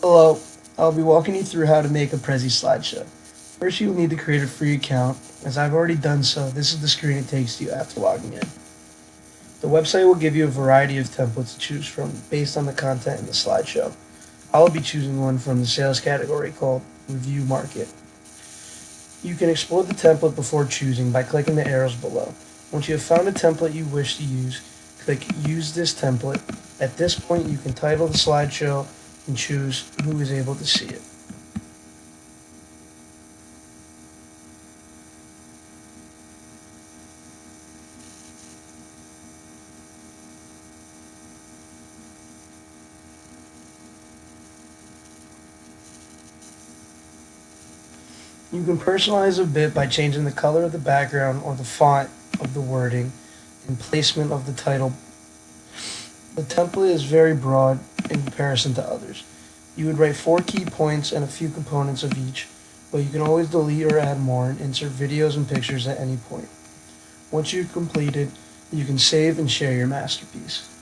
Hello, I'll be walking you through how to make a Prezi slideshow. First, you will need to create a free account. As I've already done so, this is the screen it takes you after logging in. The website will give you a variety of templates to choose from based on the content in the slideshow. I'll be choosing one from the sales category called Review Market. You can explore the template before choosing by clicking the arrows below. Once you have found a template you wish to use, click Use this template. At this point, you can title the slideshow and choose who is able to see it. You can personalize a bit by changing the color of the background or the font of the wording and placement of the title. The template is very broad in comparison to others. You would write 4 key points and a few components of each, but you can always delete or add more and insert videos and pictures at any point. Once you've completed, you can save and share your masterpiece.